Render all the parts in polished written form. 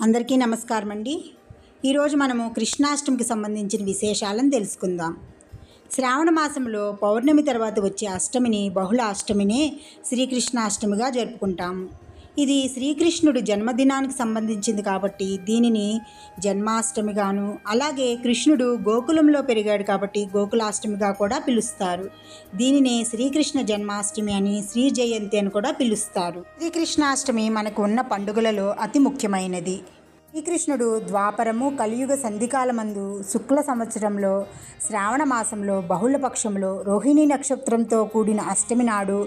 అందరికీ నమస్కారం అండి. ఈరోజు మనము కృష్ణాష్టమికి సంబంధించిన విశేషాలను తెలుసుకుందాం. శ్రావణ మాసంలో పౌర్ణమి తర్వాత వచ్చే అష్టమిని బహుళ అష్టమినే శ్రీకృష్ణాష్టమిగా జరుపుకుంటాము. ఇది శ్రీకృష్ణుడు జన్మదినానికి సంబంధించింది కాబట్టి దీనిని జన్మాష్టమిగాను, అలాగే కృష్ణుడు గోకులంలో పెరిగాడు కాబట్టి గోకులాష్టమిగా కూడా పిలుస్తారు. దీనినే శ్రీకృష్ణ జన్మాష్టమి అని, శ్రీ జయంతి అని కూడా పిలుస్తారు. శ్రీకృష్ణాష్టమి మనకు ఉన్న పండుగలలో అతి ముఖ్యమైనది. శ్రీకృష్ణుడు ద్వాపరము కలియుగ సంధికాలమందు శుక్ల సంవత్సరంలో శ్రావణ మాసంలో బహుళపక్షంలో రోహిణీ నక్షత్రంతో కూడిన అష్టమి నాడు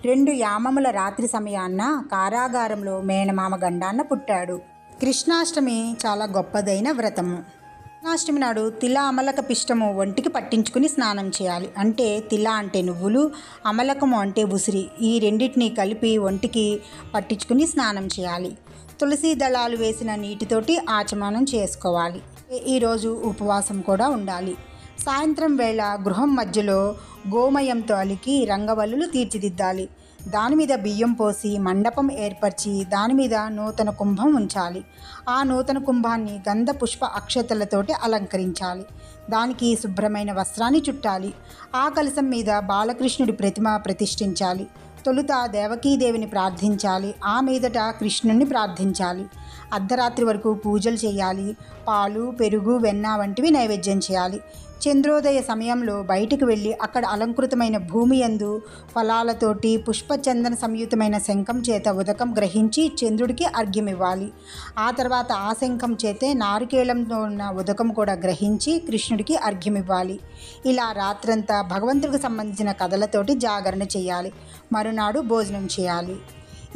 2 యామముల రాత్రి సమయాన్న కారాగారంలో మేనమామ గండాన్న పుట్టాడు. కృష్ణాష్టమి చాలా గొప్పదైన వ్రతము. కృష్ణాష్టమి నాడు తిల అమలక పిష్టము ఒంటికి పట్టించుకుని స్నానం చేయాలి. అంటే తిల అంటే నువ్వులు, అమలకము అంటే ఉసిరి, ఈ రెండింటినీ కలిపి ఒంటికి పట్టించుకుని స్నానం చేయాలి. తులసి దళాలు వేసిన నీటితోటి ఆచమనం చేసుకోవాలి. ఈరోజు ఉపవాసం కూడా ఉండాలి. సాయంత్రం వేళ గృహం మధ్యలో గోమయంతో అలికి రంగవల్లులు తీర్చిదిద్దాలి. దాని మీద బియ్యం పోసి మండపం ఏర్పరిచి దాని మీద నూతన కుంభం ఉంచాలి. ఆ నూతన కుంభాన్ని గంధ పుష్ప అక్షతలతోటి అలంకరించాలి. దానికి శుభ్రమైన వస్త్రాన్ని చుట్టాలి. ఆ కలశం మీద బాలకృష్ణుడి ప్రతిమ ప్రతిష్ఠించాలి. తొలుత దేవకీదేవిని ప్రార్థించాలి. ఆ మీదట కృష్ణుణ్ణి ప్రార్థించాలి. అర్ధరాత్రి వరకు పూజలు చేయాలి. పాలు, పెరుగు, వెన్న వంటివి నైవేద్యం చేయాలి. చంద్రోదయ సమయంలో బయటికి వెళ్ళి అక్కడ అలంకృతమైన భూమి యందు ఫలాలతోటి పుష్పచందన సంయుతమైన శంఖం చేత ఉదకం గ్రహించి చంద్రుడికి అర్ఘ్యం ఇవ్వాలి. ఆ తర్వాత ఆ శంఖం చేతే నారికేళంలో ఉన్న ఉదకం కూడా గ్రహించి కృష్ణుడికి అర్ఘ్యం ఇవ్వాలి. ఇలా రాత్రంతా భగవంతుడికి సంబంధించిన కథలతోటి జాగరణ చేయాలి. మరునాడు భోజనం చేయాలి.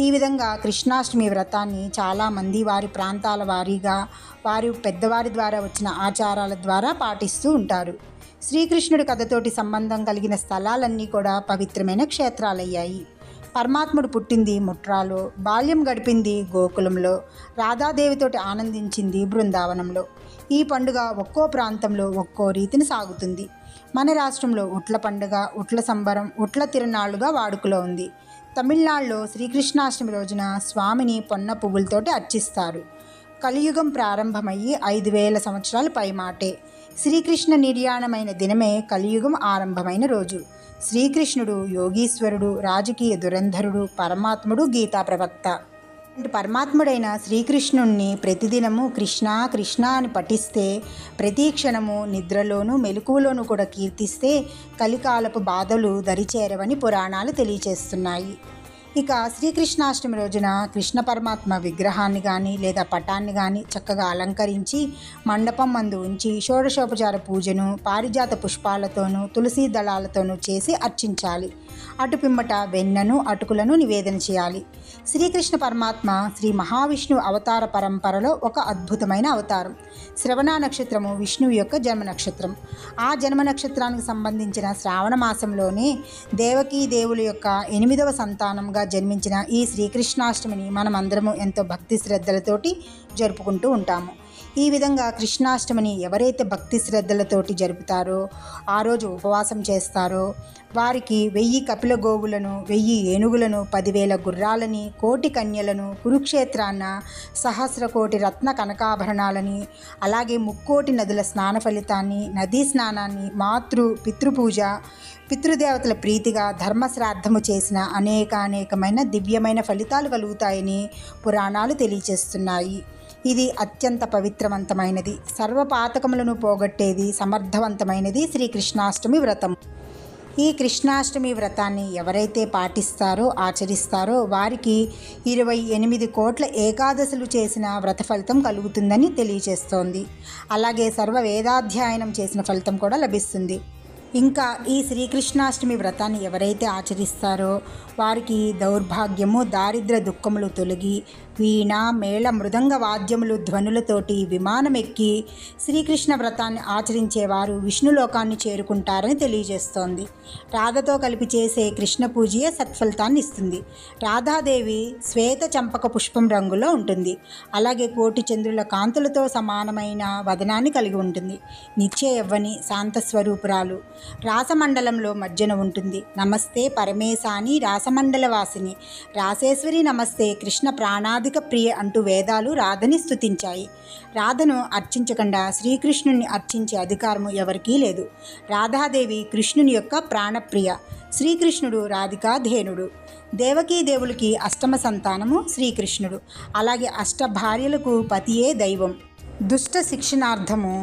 ఈ విధంగా కృష్ణాష్టమి వ్రతాన్ని చాలామంది వారి ప్రాంతాల వారీగా వారి పెద్దవారి ద్వారా వచ్చిన ఆచారాల ద్వారా పాటిస్తూ ఉంటారు. శ్రీకృష్ణుడి కథతోటి సంబంధం కలిగిన స్థలాలన్నీ కూడా పవిత్రమైన క్షేత్రాలయ్యాయి. పరమాత్ముడు పుట్టింది ముట్రాలో, బాల్యం గడిపింది గోకులంలో, రాధాదేవితోటి ఆనందించింది బృందావనంలో. ఈ పండుగ ఒక్కో ప్రాంతంలో ఒక్కో రీతిని సాగుతుంది. మన రాష్ట్రంలో ఉట్ల పండుగ, ఉట్ల సంబరం, ఉట్ల తిరునాళ్ళుగా వాడుకలో ఉంది. తమిళనాడులో శ్రీకృష్ణాష్టమి రోజున స్వామిని పొన్న పువ్వులతోటి అర్చిస్తారు. కలియుగం ప్రారంభమయ్యి 5000 సంవత్సరాలు పైమాటే. శ్రీకృష్ణ నిర్యాణమైన దినమే కలియుగం ఆరంభమైన రోజు. శ్రీకృష్ణుడు యోగీశ్వరుడు, రాజకీయ దురంధరుడు, పరమాత్ముడు, గీతా ప్రవక్త. పరమాత్ముడైన శ్రీకృష్ణుణ్ణి ప్రతిదినము కృష్ణ కృష్ణ అని పఠిస్తే, ప్రతి క్షణము నిద్రలోనూ మెలకువలోనూ కూడా కీర్తిస్తే కలికాలపు బాధలు దరిచేరవని పురాణాలు తెలియచేస్తున్నాయి. ఇక శ్రీకృష్ణాష్టమి రోజున కృష్ణ పరమాత్మ విగ్రహాన్ని కానీ లేదా పటాన్ని కానీ చక్కగా అలంకరించి మండపం మందు ఉంచి షోడశోపచార పూజను పారిజాత పుష్పాలతోనూ తులసి దళాలతోనూ చేసి అర్చించాలి. అటు పిమ్మట వెన్నను అటుకులను నివేదన చేయాలి. శ్రీకృష్ణ పరమాత్మ శ్రీ మహావిష్ణువు అవతార పరంపరలో ఒక అద్భుతమైన అవతారం. శ్రవణ నక్షత్రము విష్ణువు యొక్క జన్మ నక్షత్రం. ఆ జన్మ నక్షత్రానికి సంబంధించిన శ్రావణ మాసంలోనే దేవకీ దేవుల యొక్క 8వ సంతానంగా జన్మించిన ఈ శ్రీకృష్ణాష్టమిని మనం అందరము ఎంతో భక్తి శ్రద్ధలతోటి జరుపుకుంటూ ఉంటాము. ఈ విధంగా కృష్ణాష్టమిని ఎవరైతే భక్తి శ్రద్ధలతోటి జరుపుతారో, ఆ రోజు ఉపవాసం చేస్తారో వారికి 1000 కపిల గోవులను, 1000 ఏనుగులను, 10,000 గుర్రాలని, 1,000,000 కన్యలను, కురుక్షేత్రాన్న 1,000,000,000 రత్న కనకాభరణాలని, అలాగే 3,000,000 నదుల స్నాన ఫలితాన్ని, నదీ స్నానాన్ని, పితృపూజ, పితృదేవతల ప్రీతిగా ధర్మశ్రాద్ధము చేసిన అనేకమైన దివ్యమైన ఫలితాలు కలుగుతాయని పురాణాలు తెలియచేస్తున్నాయి. ఇది అత్యంత పవిత్రవంతమైనది, సర్వపాతకములను పోగొట్టేది, సమర్థవంతమైనది శ్రీకృష్ణాష్టమి వ్రతం. ఈ కృష్ణాష్టమి వ్రతాన్ని ఎవరైతే పాటిస్తారో, ఆచరిస్తారో వారికి 28 కోట్ల ఏకాదశులు చేసిన వ్రత ఫలితం కలుగుతుందని తెలియచేస్తోంది. అలాగే సర్వ వేదాధ్యయనం చేసిన ఫలితం కూడా లభిస్తుంది. ఇంకా ఈ శ్రీకృష్ణాష్టమి వ్రతాన్ని ఎవరైతే ఆచరిస్తారో వారికి దౌర్భాగ్యము, దారిద్ర దుఃఖములు తొలగి వీణ, మేళ, మృదంగ వాద్యములు ధ్వనులతోటి విమానమెక్కి శ్రీకృష్ణ వ్రతాన్ని ఆచరించేవారు విష్ణులోకాన్ని చేరుకుంటారని తెలియజేస్తోంది. రాధతో కలిపి చేసే కృష్ణ పూజయే సత్ఫలితాన్ని ఇస్తుంది. రాధాదేవి శ్వేత చంపక పుష్పం రంగులో ఉంటుంది. అలాగే 1,00,00,000 చంద్రుల కాంతులతో సమానమైన వదనాన్ని కలిగి ఉంటుంది. నిత్య యవ్వని, శాంత స్వరూపురాలు. రాసమండలంలో మధ్యన ఉంటుంది. నమస్తే పరమేశాని రాసమండల వాసిని, రాసేశ్వరి నమస్తే కృష్ణ ప్రాణాధి రాధిక ప్రియ అంటూ వేదాలు రాధని స్తుతించాయి. రాధను అర్చించకుండా శ్రీకృష్ణుని అర్చించే అధికారము ఎవరికీ లేదు. రాధాదేవి కృష్ణుని యొక్క ప్రాణప్రియ, శ్రీకృష్ణుడు రాధికాధేనుడు. దేవకీదేవులకి అష్టమ సంతానము శ్రీకృష్ణుడు. అలాగే భార్యలకు పతియే దైవం. దుష్ట శిక్షణార్థము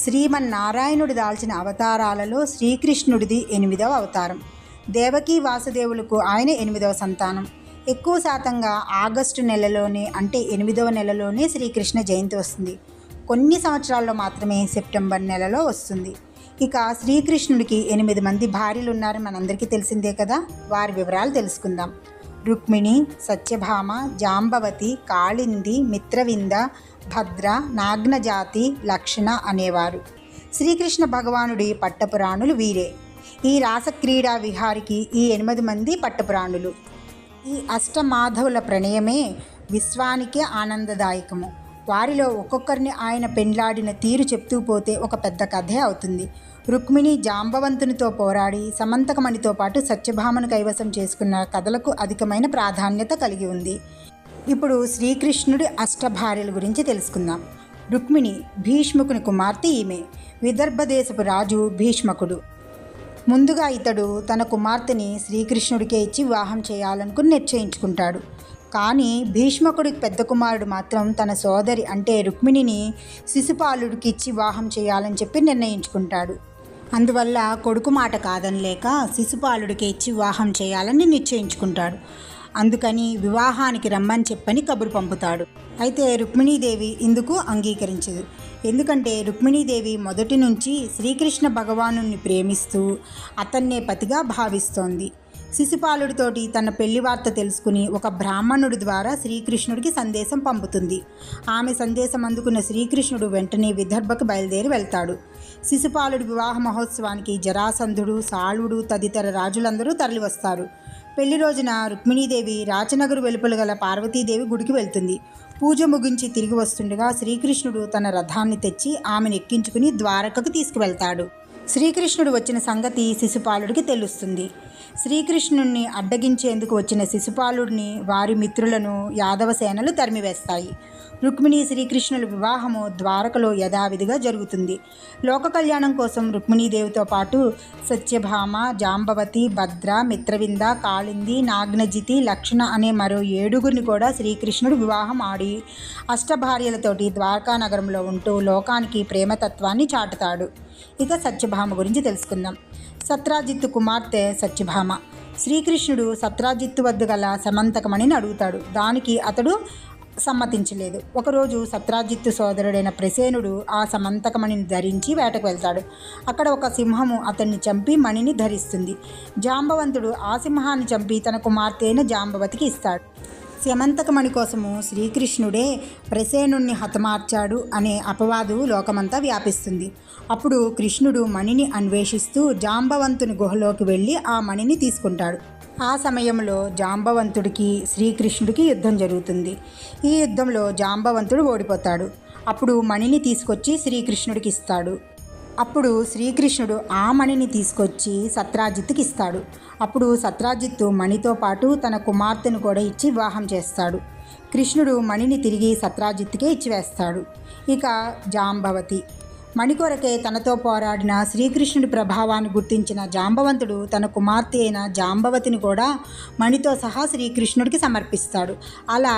శ్రీమన్నారాయణుడు దాల్చిన అవతారాలలో శ్రీకృష్ణుడిది 8వ అవతారం. దేవకీ వాసుదేవులకు ఆయన 8వ సంతానం. ఎక్కువ శాతంగా ఆగస్టు నెలలోనే, అంటే 8వ నెలలోనే శ్రీకృష్ణ జయంతి వస్తుంది. కొన్ని సంవత్సరాల్లో మాత్రమే సెప్టెంబర్ నెలలో వస్తుంది. ఇక శ్రీకృష్ణుడికి 8 మంది భార్యలు ఉన్నారని మనందరికీ తెలిసిందే కదా. వారి వివరాలు తెలుసుకుందాం. రుక్మిణి, సత్యభామ, జాంబవతి, కాళింది, మిత్రవింద, భద్ర, నాగ్నజాతి, లక్షణ అనేవారు. శ్రీకృష్ణ భగవానుడి పట్టపురాణులు వీరే. ఈ రాసక్రీడా విహారికి ఈ 8 మంది పట్టపురాణులు. ఈ అష్టమాధవుల ప్రణయమే విశ్వానికే ఆనందదాయకము. వారిలో ఒక్కొక్కరిని ఆయన పెండ్లాడిన తీరు చెప్తూ పోతే ఒక పెద్ద కథే అవుతుంది. రుక్మిణి జాంబవంతునితో పోరాడి సమంతకమణితో పాటు సత్యభామను కైవసం చేసుకున్న కథలకు అధికమైన ప్రాధాన్యత కలిగి ఉంది. ఇప్పుడు శ్రీకృష్ణుడి అష్టభార్యల గురించి తెలుసుకుందాం. రుక్మిణి భీష్ముకుని కుమార్తె. ఈమె విదర్భదేశపు రాజు భీష్మకుడు. ముందుగా ఇతడు తన కుమార్తెని శ్రీకృష్ణుడికే ఇచ్చి వివాహం చేయాలనుకుని నిశ్చయించుకుంటాడు. కానీ భీష్మకుడి పెద్ద కుమారుడు మాత్రం తన సోదరి అంటే రుక్మిణిని శిశుపాలుడికి ఇచ్చి వివాహం చేయాలని చెప్పి నిర్ణయించుకుంటాడు. అందువల్ల కొడుకు మాట కాదనిలేక శిశుపాలుడికి ఇచ్చి వివాహం చేయాలని నిశ్చయించుకుంటాడు. అందుకని వివాహానికి రమ్మని చెప్పని కబురు పంపుతాడు. అయితే రుక్మిణీదేవి ఇందుకు అంగీకరించదు. ఎందుకంటే రుక్మిణీదేవి మొదటి నుంచి శ్రీకృష్ణ భగవానుని ప్రేమిస్తూ అతన్నే పతిగా భావిస్తోంది. శిశుపాలుడితోటి తన పెళ్లి వార్త తెలుసుకుని ఒక బ్రాహ్మణుడి ద్వారా శ్రీకృష్ణుడికి సందేశం పంపుతుంది. ఆమె సందేశం అందుకున్న శ్రీకృష్ణుడు వెంటనే విదర్భకు బయలుదేరి వెళ్తాడు. శిశుపాలుడి వివాహ మహోత్సవానికి జరాసంధుడు, సాళుడు తదితర రాజులందరూ తరలివస్తారు. పెళ్లి రోజున రుక్మిణీదేవి రాచనగరు వెలుపల గల పార్వతీదేవి గుడికి వెళ్తుంది. పూజ ముగించి తిరిగి వస్తుండగా శ్రీకృష్ణుడు తన రథాన్ని తెచ్చి ఆమెను ఎక్కించుకుని ద్వారకకు తీసుకువెళ్తాడు. శ్రీకృష్ణుడు వచ్చిన సంగతి శిశుపాలుడికి తెలుస్తుంది. శ్రీకృష్ణుణ్ణి అడ్డగించేందుకు వచ్చిన శిశుపాలుడిని వారి మిత్రులను యాదవ సేనలు తరిమివేస్తాయి. రుక్మిణి శ్రీకృష్ణుల వివాహము ద్వారకలో యథావిధిగా జరుగుతుంది. లోక కళ్యాణం కోసం రుక్మిణీదేవితో పాటు సత్యభామ, జాంబవతి, భద్ర, మిత్రవింద, కాళింది, నాగ్నజితి, లక్షణ అనే మరో 7గురిని కూడా శ్రీకృష్ణుడు వివాహం ఆడి అష్టభార్యలతోటి ద్వారకా నగరంలో ఉంటూ లోకానికి ప్రేమతత్వాన్ని చాటుతాడు. ఇక సత్యభామ గురించి తెలుసుకుందాం. సత్రాజిత్తు కుమార్తె సత్యభామ. శ్రీకృష్ణుడు సత్రాజిత్తు వద్ద గల సమంతకమణిని అడుగుతాడు. దానికి అతడు సమ్మతించలేదు. ఒకరోజు సత్రాజిత్తు సోదరుడైన ప్రసేనుడు ఆ సమంతకమణిని ధరించి వేటకు వెళ్తాడు. అక్కడ ఒక సింహము అతన్ని చంపి మణిని ధరిస్తుంది. జాంబవంతుడు ఆ సింహాన్ని చంపి తన కుమార్తె అయిన జాంబవతికి ఇస్తాడు. సమంతకమణి కోసము శ్రీకృష్ణుడే ప్రసేనుణ్ణి హతమార్చాడు అనే అపవాదు లోకమంతా వ్యాపిస్తుంది. అప్పుడు కృష్ణుడు మణిని అన్వేషిస్తూ జాంబవంతుని గుహలోకి వెళ్ళి ఆ మణిని తీసుకుంటాడు. ఆ సమయంలో జాంబవంతుడికి శ్రీకృష్ణుడికి యుద్ధం జరుగుతుంది. ఈ యుద్ధంలో జాంబవంతుడు ఓడిపోతాడు. అప్పుడు మణిని తీసుకొచ్చి శ్రీకృష్ణుడికి ఇస్తాడు. అప్పుడు శ్రీకృష్ణుడు ఆ మణిని తీసుకొచ్చి సత్రాజిత్తుకి ఇస్తాడు. అప్పుడు సత్రాజిత్తు మణితో పాటు తన కుమార్తెను కూడా ఇచ్చి వివాహం చేస్తాడు. కృష్ణుడు మణిని తిరిగి సత్రాజిత్తుకే ఇచ్చివేస్తాడు. ఇక జాంబవతి. మణి కొరకే తనతో పోరాడిన శ్రీకృష్ణుడి ప్రభావాన్ని గుర్తించిన జాంబవంతుడు తన కుమార్తె అయిన జాంబవతిని కూడా మణితో సహా శ్రీకృష్ణుడికి సమర్పిస్తాడు. అలా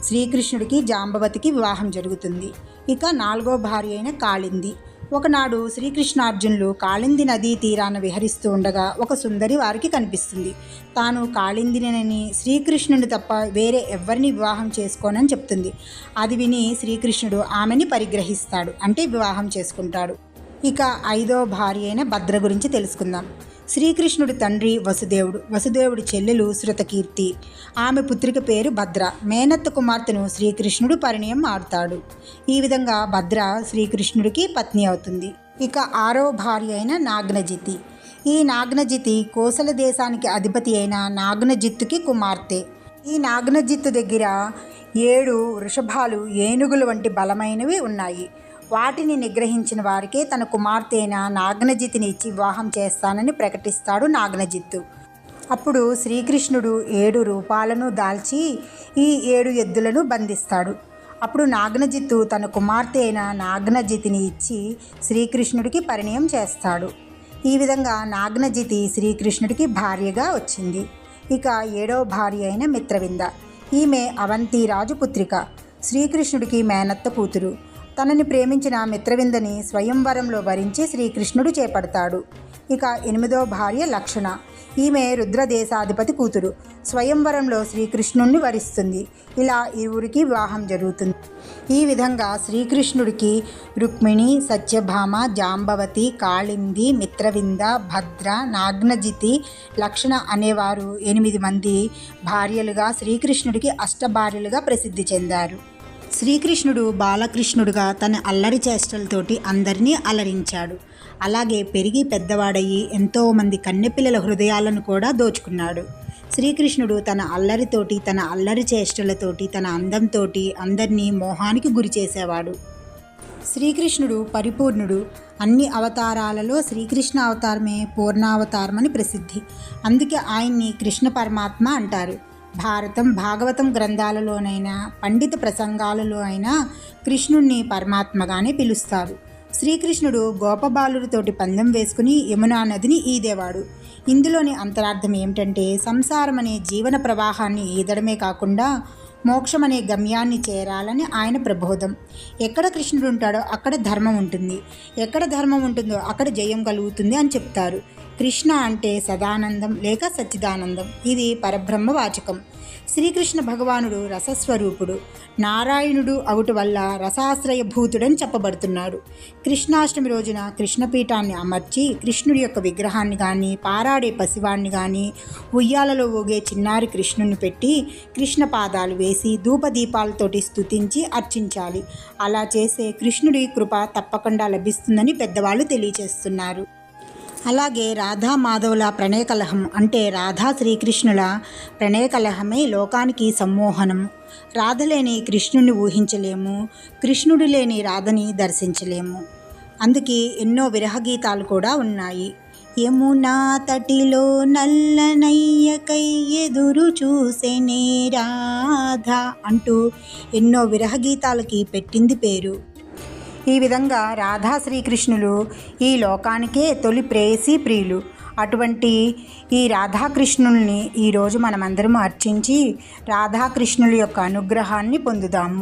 శ్రీకృష్ణుడికి జాంబవతికి వివాహం జరుగుతుంది. ఇక 4వ భార్య అయిన కాళింది. ఒకనాడు శ్రీకృష్ణార్జునులు కాళింది నదీ తీరాన విహరిస్తూ ఉండగా ఒక సుందరి వారికి కనిపిస్తుంది. తాను కాళిందినని, శ్రీకృష్ణుని తప్ప వేరే ఎవ్వరిని వివాహం చేసుకోనని చెప్తుంది. అది విని శ్రీకృష్ణుడు ఆమెని పరిగ్రహిస్తాడు, అంటే వివాహం చేసుకుంటాడు. ఇక 5వ భార్య అయిన భద్ర గురించి తెలుసుకుందాం. శ్రీకృష్ణుడి తండ్రి వసుదేవుడు, వసుదేవుడి చెల్లెలు శృతకీర్తి. ఆమె పుత్రిక పేరు భద్ర. మేనత్త కుమార్తెను శ్రీకృష్ణుడు పరిణయం ఆడుతాడు. ఈ విధంగా భద్ర శ్రీకృష్ణుడికి పత్ని అవుతుంది. ఇక 6వ భార్య అయిన నాగ్నజితి. ఈ నాగ్నజితి కోసల దేశానికి అధిపతి అయిన నాగ్నజిత్తుకి కుమార్తె. ఈ నాగ్నజిత్తు దగ్గర 7 వృషభాలు, ఏనుగుల వంటి బలమైనవి ఉన్నాయి. వాటిని నిగ్రహించిన వారికే తన కుమార్తె అయిన నాగ్నజితిని ఇచ్చి వివాహం చేస్తానని ప్రకటిస్తాడు నాగ్నజిత్తు. అప్పుడు శ్రీకృష్ణుడు 7 రూపాలను దాల్చి ఈ 7 ఎద్దులను బంధిస్తాడు. అప్పుడు నాగ్నజిత్తు తన కుమార్తె అయిన నాగ్నజితిని ఇచ్చి శ్రీకృష్ణుడికి పరిణయం చేస్తాడు. ఈ విధంగా నాగ్నజితి శ్రీకృష్ణుడికి భార్యగా వచ్చింది. ఇక 7వ భార్య అయిన మిత్రవింద, ఈమె అవంతి రాజు పుత్రిక, శ్రీకృష్ణుడికి మేనత్త కూతురు. తనని ప్రేమించిన మిత్రవిందని స్వయంవరంలో వరించి శ్రీకృష్ణుడు చేపడతాడు. ఇక 8వ భార్య లక్షణ, ఈమె రుద్రదేశాధిపతి కూతురు, స్వయంవరంలో శ్రీకృష్ణుణ్ణి వరిస్తుంది. ఇలా ఇరువురికి వివాహం జరుగుతుంది. ఈ విధంగా శ్రీకృష్ణుడికి రుక్మిణి, సత్యభామ, జాంబవతి, కాళింది, మిత్రవింద, భద్ర, నాగ్నజితి, లక్షణ అనేవారు 8 మంది భార్యలుగా శ్రీకృష్ణుడికి అష్టభార్యలుగా ప్రసిద్ధి చెందారు. శ్రీకృష్ణుడు బాలకృష్ణుడుగా తన అల్లరి చేష్టలతోటి అందరినీ అలరించాడు. అలాగే పెరిగి పెద్దవాడయ్యి ఎంతోమంది కన్నెపిల్లల హృదయాలను కూడా దోచుకున్నాడు. శ్రీకృష్ణుడు తన అల్లరితోటి, తన అల్లరి చేష్టలతోటి, తన అందంతో అందరినీ మోహానికి గురి చేసేవాడు. శ్రీకృష్ణుడు పరిపూర్ణుడు. అన్ని అవతారాలలో శ్రీకృష్ణ అవతారమే పూర్ణావతారమని ప్రసిద్ధి. అందుకే ఆయన్ని కృష్ణ పరమాత్మ అంటారు. భారతం, భాగవతం గ్రంథాలలోనైనా పండిత ప్రసంగాలలో అయినా కృష్ణుణ్ణి పరమాత్మగానే పిలుస్తారు. శ్రీకృష్ణుడు గోపబాలుడితోటి పందెం వేసుకుని యమునా నదిని ఈదేవాడు. ఇందులోని అంతరార్థం ఏమిటంటే సంసారం అనే జీవన ప్రవాహాన్ని ఈదడమే కాకుండా మోక్షం అనే గమ్యాన్ని చేరాలని ఆయన ప్రబోధం. ఎక్కడ కృష్ణుడు ఉంటాడో అక్కడ ధర్మం ఉంటుంది, ఎక్కడ ధర్మం ఉంటుందో అక్కడ జయం కలుగుతుంది అని చెప్తారు. కృష్ణ అంటే సదానందం లేక సచ్చిదానందం. ఇది పరబ్రహ్మ వాచకం. శ్రీకృష్ణ భగవానుడు రసస్వరూపుడు, నారాయణుడు అవుట వల్ల రసాశ్రయభూతుడని చెప్పబడుతున్నాడు. కృష్ణాష్టమి రోజున కృష్ణపీఠాన్ని అమర్చి కృష్ణుడి యొక్క విగ్రహాన్ని కానీ, పారాడే పసివాణ్ణి కానీ, ఉయ్యాలలో ఊగే చిన్నారి కృష్ణుని పెట్టి కృష్ణ పాదాలు వేసి ధూపదీపాలతోటి స్తుతించి అర్చించాలి. అలా చేసే కృష్ణుడి కృప తప్పకుండా లభిస్తుందని పెద్దవాళ్ళు తెలియచేస్తున్నారు. అలాగే రాధా మాధవుల ప్రణయ కలహం అంటే రాధా శ్రీకృష్ణుల ప్రణయ కలహమే లోకానికి సమ్మోహనం. రాధ లేని కృష్ణుడిని ఊహించలేము, కృష్ణుడు లేని రాధని దర్శించలేము. అందుకే ఎన్నో విరహ గీతాలు కూడా ఉన్నాయి. యమునా తటిలో నల్లనయ్యకై ఎదురు చూసెనే రాధ అంటూ ఎన్నో విరహ గీతాలకి పెట్టింది పేరు. ఈ విధంగా రాధా శ్రీకృష్ణులు ఈ లోకానికే తొలి ప్రేయసీ ప్రియులు. అటువంటి ఈ రాధాకృష్ణుల్ని ఈరోజు మనమందరం అర్చించి రాధాకృష్ణుల యొక్క అనుగ్రహాన్ని పొందుదాము.